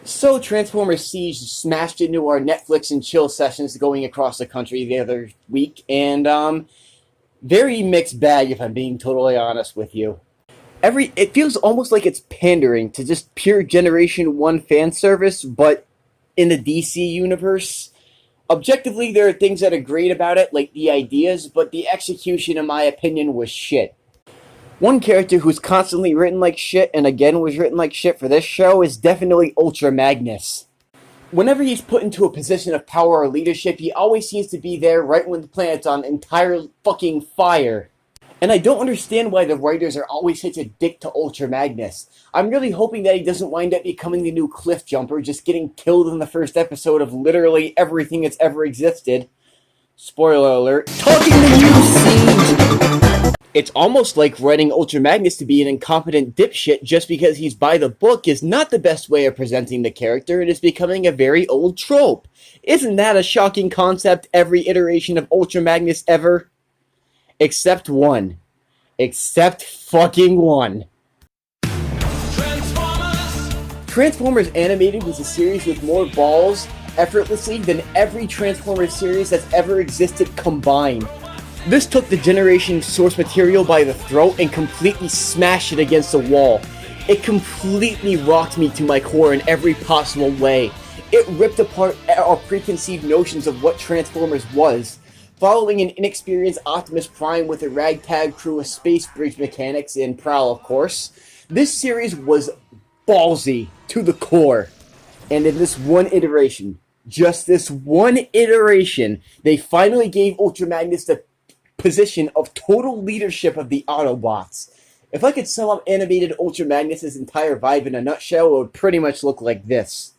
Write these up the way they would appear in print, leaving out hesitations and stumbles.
So Transformers Siege smashed into our Netflix and chill sessions going across the country the other week, and very mixed bag if I'm being totally honest with you. It feels almost like it's pandering to just pure Generation 1 fan service, but in the DC universe. Objectively, there are things that are great about it, like the ideas, but the execution, in my opinion, was shit. One character who's constantly written like shit, and again was written like shit for this show, is definitely Ultra Magnus. Whenever he's put into a position of power or leadership, he always seems to be there right when the planet's on entire fucking fire. And I don't understand why the writers are always such a dick to Ultra Magnus. I'm really hoping that he doesn't wind up becoming the new Cliff Jumper, just getting killed in the first episode of literally everything that's ever existed. Spoiler alert. Talking to you, Siege! It's almost like writing Ultra Magnus to be an incompetent dipshit just because he's by the book is not the best way of presenting the character and is becoming a very old trope. Isn't that a shocking concept every iteration of Ultra Magnus ever? Except one. Except fucking one. Transformers Animated was a series with more balls effortlessly than every Transformers series that's ever existed combined. This took the Generation source material by the throat and completely smashed it against the wall. It completely rocked me to my core in every possible way. It ripped apart our preconceived notions of what Transformers was. Following an inexperienced Optimus Prime with a ragtag crew of space bridge mechanics and Prowl, of course, this series was ballsy to the core. And in this one iteration, just this one iteration, they finally gave Ultra Magnus the position of total leadership of the Autobots. If I could sum up animated Ultra Magnus' entire vibe in a nutshell, it would pretty much look like this.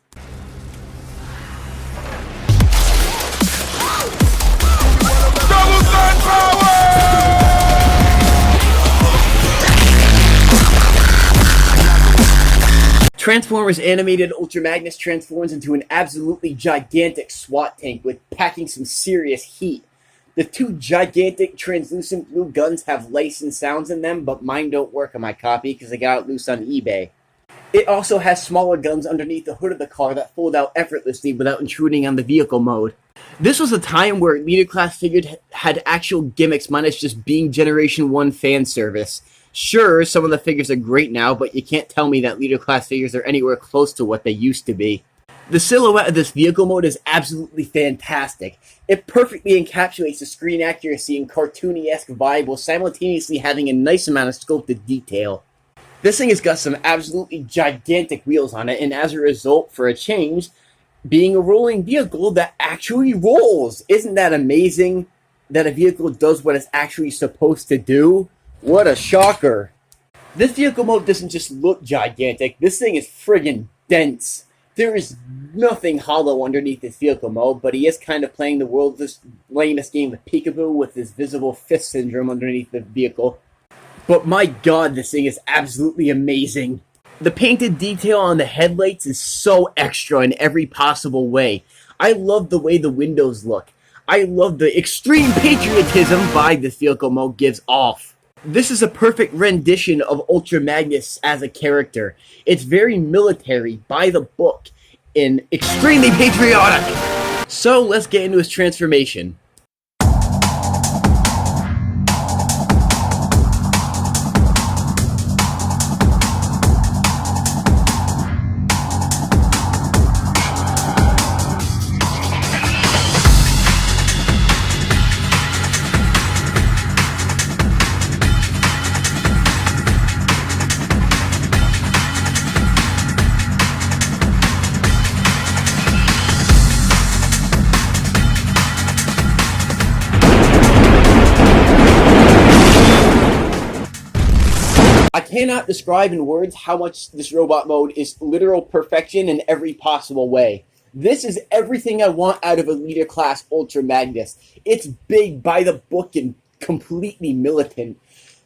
Transformers Animated Ultra Magnus transforms into an absolutely gigantic SWAT tank with packing some serious heat. The two gigantic translucent blue guns have licensed sounds in them, but mine don't work on my copy because I got it loose on eBay. It also has smaller guns underneath the hood of the car that fold out effortlessly without intruding on the vehicle mode. This was a time where leader class figures had actual gimmicks minus just being Generation 1 fan service. Sure, some of the figures are great now, but you can't tell me that leader class figures are anywhere close to what they used to be. The silhouette of this vehicle mode is absolutely fantastic. It perfectly encapsulates the screen accuracy and cartoony-esque vibe while simultaneously having a nice amount of sculpted detail. This thing has got some absolutely gigantic wheels on it, and as a result, for a change, being a rolling vehicle that actually rolls. Isn't that amazing? That a vehicle does what it's actually supposed to do? What a shocker. This vehicle mode doesn't just look gigantic, this thing is friggin' dense. There is nothing hollow underneath this vehicle mode, but he is kind of playing the world's lamest game of peekaboo with his visible fist syndrome underneath the vehicle. But my god, this thing is absolutely amazing. The painted detail on the headlights is so extra in every possible way. I love the way the windows look. I love the extreme patriotism vibe this vehicle mode gives off. This is a perfect rendition of Ultra Magnus as a character. It's very military, by the book, and extremely patriotic. So let's get into his transformation. I cannot describe in words how much this robot mode is literal perfection in every possible way. This is everything I want out of a leader class Ultra Magnus. It's big, by the book, and completely militant.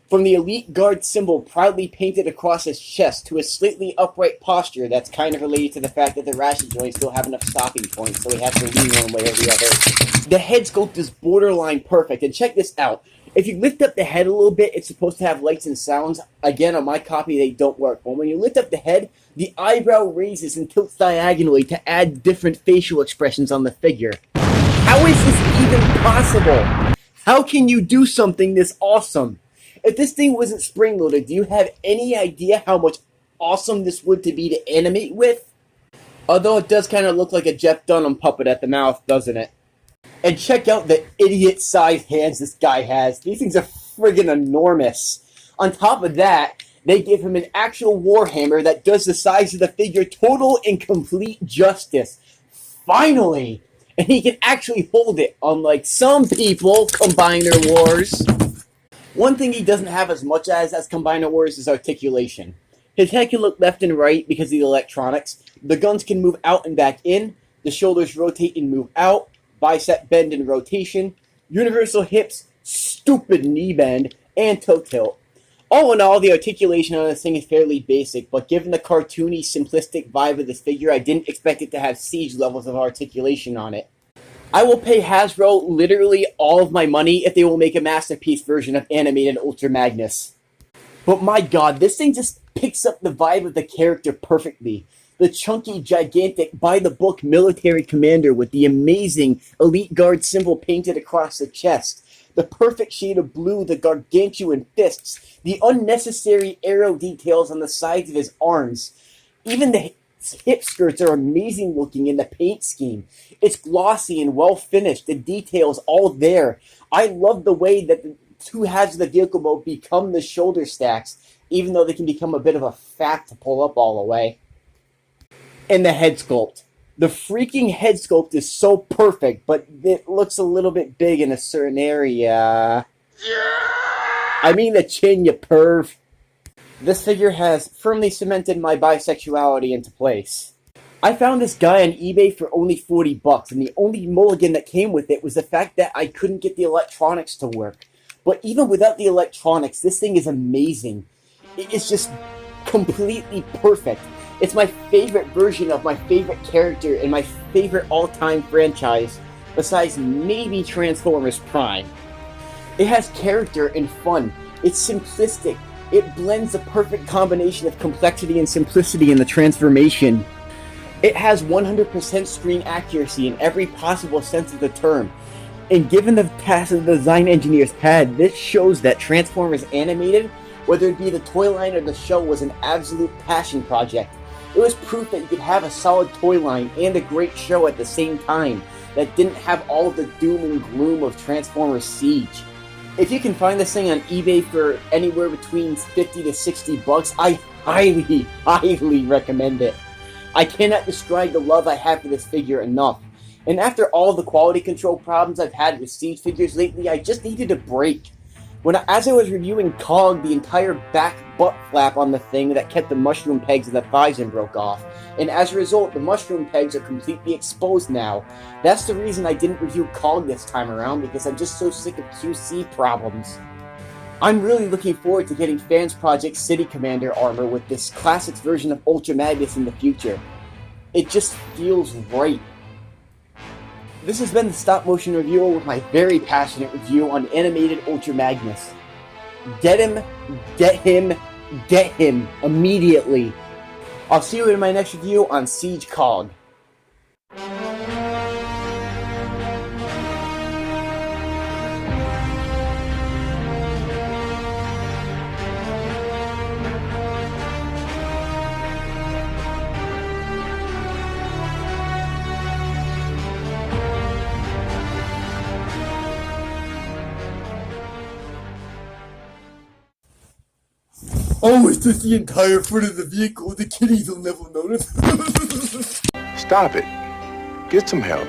From the elite guard symbol proudly painted across his chest to his slightly upright posture that's kind of related to the fact that the ration joints don't have enough stopping points, so he has to lean one way or the other. The head sculpt is borderline perfect, and check this out. If you lift up the head a little bit, it's supposed to have lights and sounds. Again, on my copy, they don't work. But when you lift up the head, the eyebrow raises and tilts diagonally to add different facial expressions on the figure. How is this even possible? How can you do something this awesome? If this thing wasn't spring-loaded, do you have any idea how much awesome this would be to animate with? Although it does kind of look like a Jeff Dunham puppet at the mouth, doesn't it? And check out the idiot-sized hands this guy has. These things are friggin' enormous. On top of that, they give him an actual warhammer that does the size of the figure total and complete justice. Finally! And he can actually hold it, unlike some people, Combiner Wars. One thing he doesn't have as much as Combiner Wars is articulation. His head can look left and right because of the electronics. The guns can move out and back in. The shoulders rotate and move out. Bicep bend and rotation, universal hips, stupid knee bend, and toe tilt. All in all, the articulation on this thing is fairly basic, but given the cartoony, simplistic vibe of this figure, I didn't expect it to have siege levels of articulation on it. I will pay Hasbro literally all of my money if they will make a masterpiece version of animated Ultra Magnus. But my god, this thing just picks up the vibe of the character perfectly. The chunky, gigantic, by-the-book military commander with the amazing Elite Guard symbol painted across the chest, the perfect shade of blue, the gargantuan fists, the unnecessary arrow details on the sides of his arms. Even the hip skirts are amazing looking in the paint scheme. It's glossy and well finished, the details all there. I love the way that the two halves of the vehicle both become the shoulder stacks, even though they can become a bit of a fact to pull up all the way. And the head sculpt. The freaking head sculpt is so perfect, but it looks a little bit big in a certain area. I mean the chin, you perv. This figure has firmly cemented my bisexuality into place. I found this guy on eBay for only $40, and the only mulligan that came with it was the fact that I couldn't get the electronics to work. But even without the electronics, this thing is amazing. It's just completely perfect. It's my favorite version of my favorite character in my favorite all-time franchise, besides maybe Transformers Prime. It has character and fun. It's simplistic. It blends the perfect combination of complexity and simplicity in the transformation. It has 100% screen accuracy in every possible sense of the term. And given the task the design engineers had, this shows that Transformers Animated, whether it be the toy line or the show, was an absolute passion project. It was proof that you could have a solid toy line and a great show at the same time that didn't have all of the doom and gloom of Transformers Siege. If you can find this thing on eBay for anywhere between $50 to $60, I highly recommend it. I cannot describe the love I have for this figure enough. And after all the quality control problems I've had with Siege figures lately, I just needed a break. As I was reviewing Cog, the entire back butt flap on the thing that kept the mushroom pegs of the thighs in broke off, and as a result, the mushroom pegs are completely exposed now. That's the reason I didn't review Cog this time around, because I'm just so sick of QC problems. I'm really looking forward to getting Fans Project City Commander armor with this Classics version of Ultra Magnus in the future. It just feels right. This has been the Stop Motion Reviewer with my very passionate review on animated Ultra Magnus. Get him, get him, get him immediately. I'll see you in my next review on Siege Cog. Oh, is this the entire front of the vehicle? The kiddies will never notice. Stop it. Get some help.